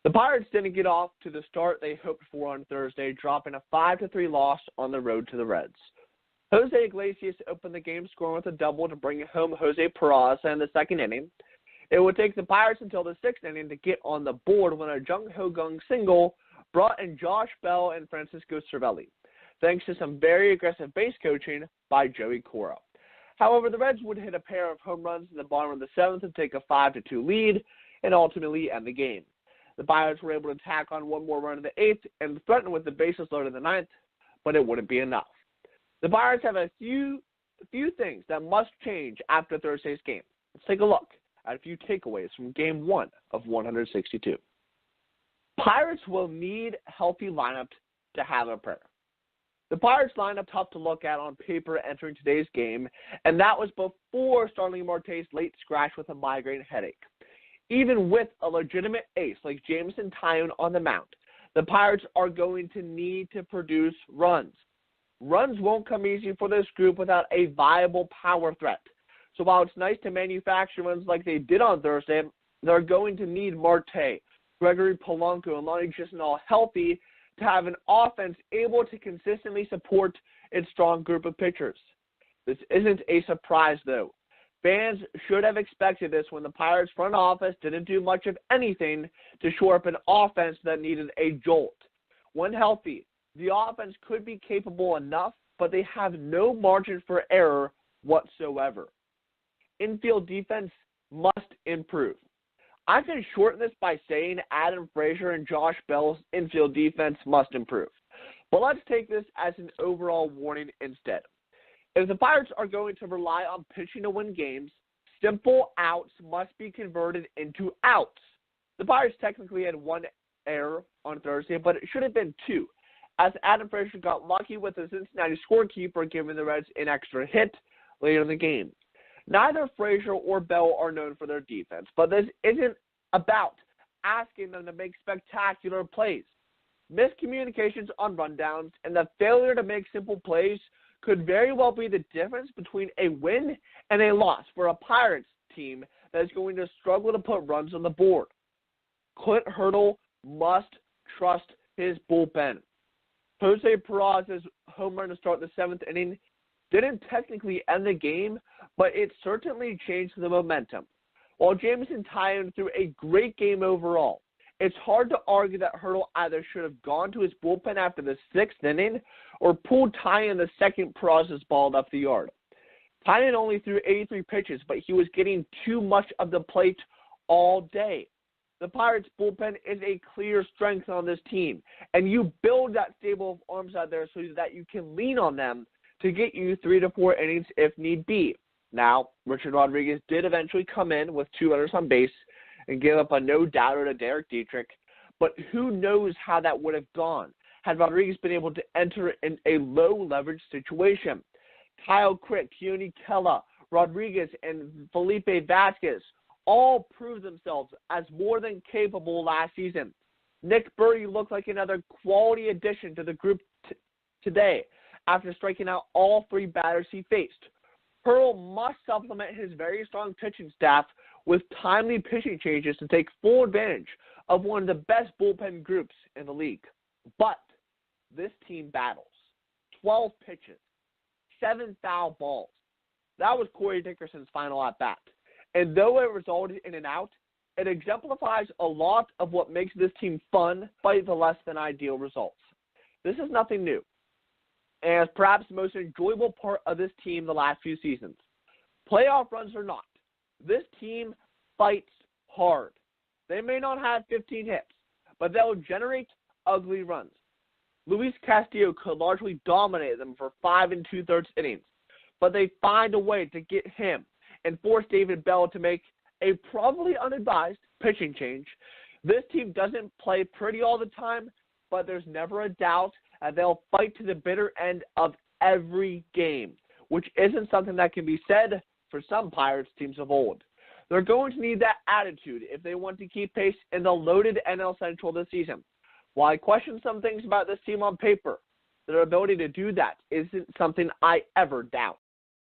The Pirates didn't get off to the start they hoped for on Thursday, dropping a 5-3 loss on the road to the Reds. Jose Iglesias opened the game scoring with a double to bring home Jose Peraza in the second inning. It would take the Pirates until the sixth inning to get on the board when a Jung Ho Kang single brought in Josh Bell and Francisco Cervelli, thanks to some very aggressive base coaching by Joey Cora. However, the Reds would hit a pair of home runs in the bottom of the seventh to take a 5-2 lead and ultimately end the game. The Pirates were able to tack on one more run in the eighth and threaten with the bases loaded in the ninth, but it wouldn't be enough. The Pirates have a few things that must change after Thursday's game. Let's take a look at a few takeaways from Game 1 of 162. Pirates will need healthy lineup to have a prayer. The Pirates lineup tough to look at on paper entering today's game, and that was before Starling Marte's late scratch with a migraine headache. Even with a legitimate ace like Jameson Taillon on the mound, the Pirates are going to need to produce runs. Runs won't come easy for this group without a viable power threat. So while it's nice to manufacture runs like they did on Thursday, they're going to need Marte, Gregory Polanco, and Lonnie Chisenhall healthy to have an offense able to consistently support its strong group of pitchers. This isn't a surprise, though. Fans should have expected this when the Pirates front office didn't do much of anything to shore up an offense that needed a jolt. When healthy, the offense could be capable enough, but they have no margin for error whatsoever. Infield defense must improve. I can shorten this by saying Adam Frazier and Josh Bell's infield defense must improve. But let's take this as an overall warning instead. If the Pirates are going to rely on pitching to win games, simple outs must be converted into outs. The Pirates technically had one error on Thursday, but it should have been two, as Adam Frazier got lucky with the Cincinnati scorekeeper giving the Reds an extra hit later in the game. Neither Frazier or Bell are known for their defense, but this isn't about asking them to make spectacular plays. Miscommunications on rundowns and the failure to make simple plays could very well be the difference between a win and a loss for a Pirates team that is going to struggle to put runs on the board. Clint Hurdle must trust his bullpen. Jose Peraza's home run to start the seventh inning didn't technically end the game, but it certainly changed the momentum. While Jameson Taillon threw a great game overall, it's hard to argue that Hurdle either should have gone to his bullpen after the sixth inning or pulled Taillon the second Peraza's ball up the yard. Taillon only threw 83 pitches, but he was getting too much of the plate all day. The Pirates' bullpen is a clear strength on this team, and you build that stable of arms out there so that you can lean on them to get you 3 to 4 innings if need be. Now, Richard Rodriguez did eventually come in with 2 runners on base and give up a no-doubter to Derek Dietrich, but who knows how that would have gone had Rodriguez been able to enter in a low-leverage situation. Kyle Crick, Keone Kela, Rodriguez, and Felipe Vasquez all proved themselves as more than capable last season. Nick Burdi looked like another quality addition to the group today after striking out all 3 batters he faced. Hurdle must supplement his very strong pitching staff with timely pitching changes to take full advantage of one of the best bullpen groups in the league. But this team battles 12 pitches, 7 foul balls. That was Corey Dickerson's final at-bat. And though it resulted in an out, it exemplifies a lot of what makes this team fun despite the less-than-ideal results. This is nothing new, and it's perhaps the most enjoyable part of this team the last few seasons. Playoff runs or not, this team fights hard. They may not have 15 hits, but they'll generate ugly runs. Luis Castillo could largely dominate them for 5 2/3 innings, but they find a way to get him and force David Bell to make a probably unadvised pitching change. This team doesn't play pretty all the time, but there's never a doubt that they'll fight to the bitter end of every game, which isn't something that can be said for some Pirates teams of old. They're going to need that attitude if they want to keep pace in the loaded NL Central this season. While I question some things about this team on paper, their ability to do that isn't something I ever doubt.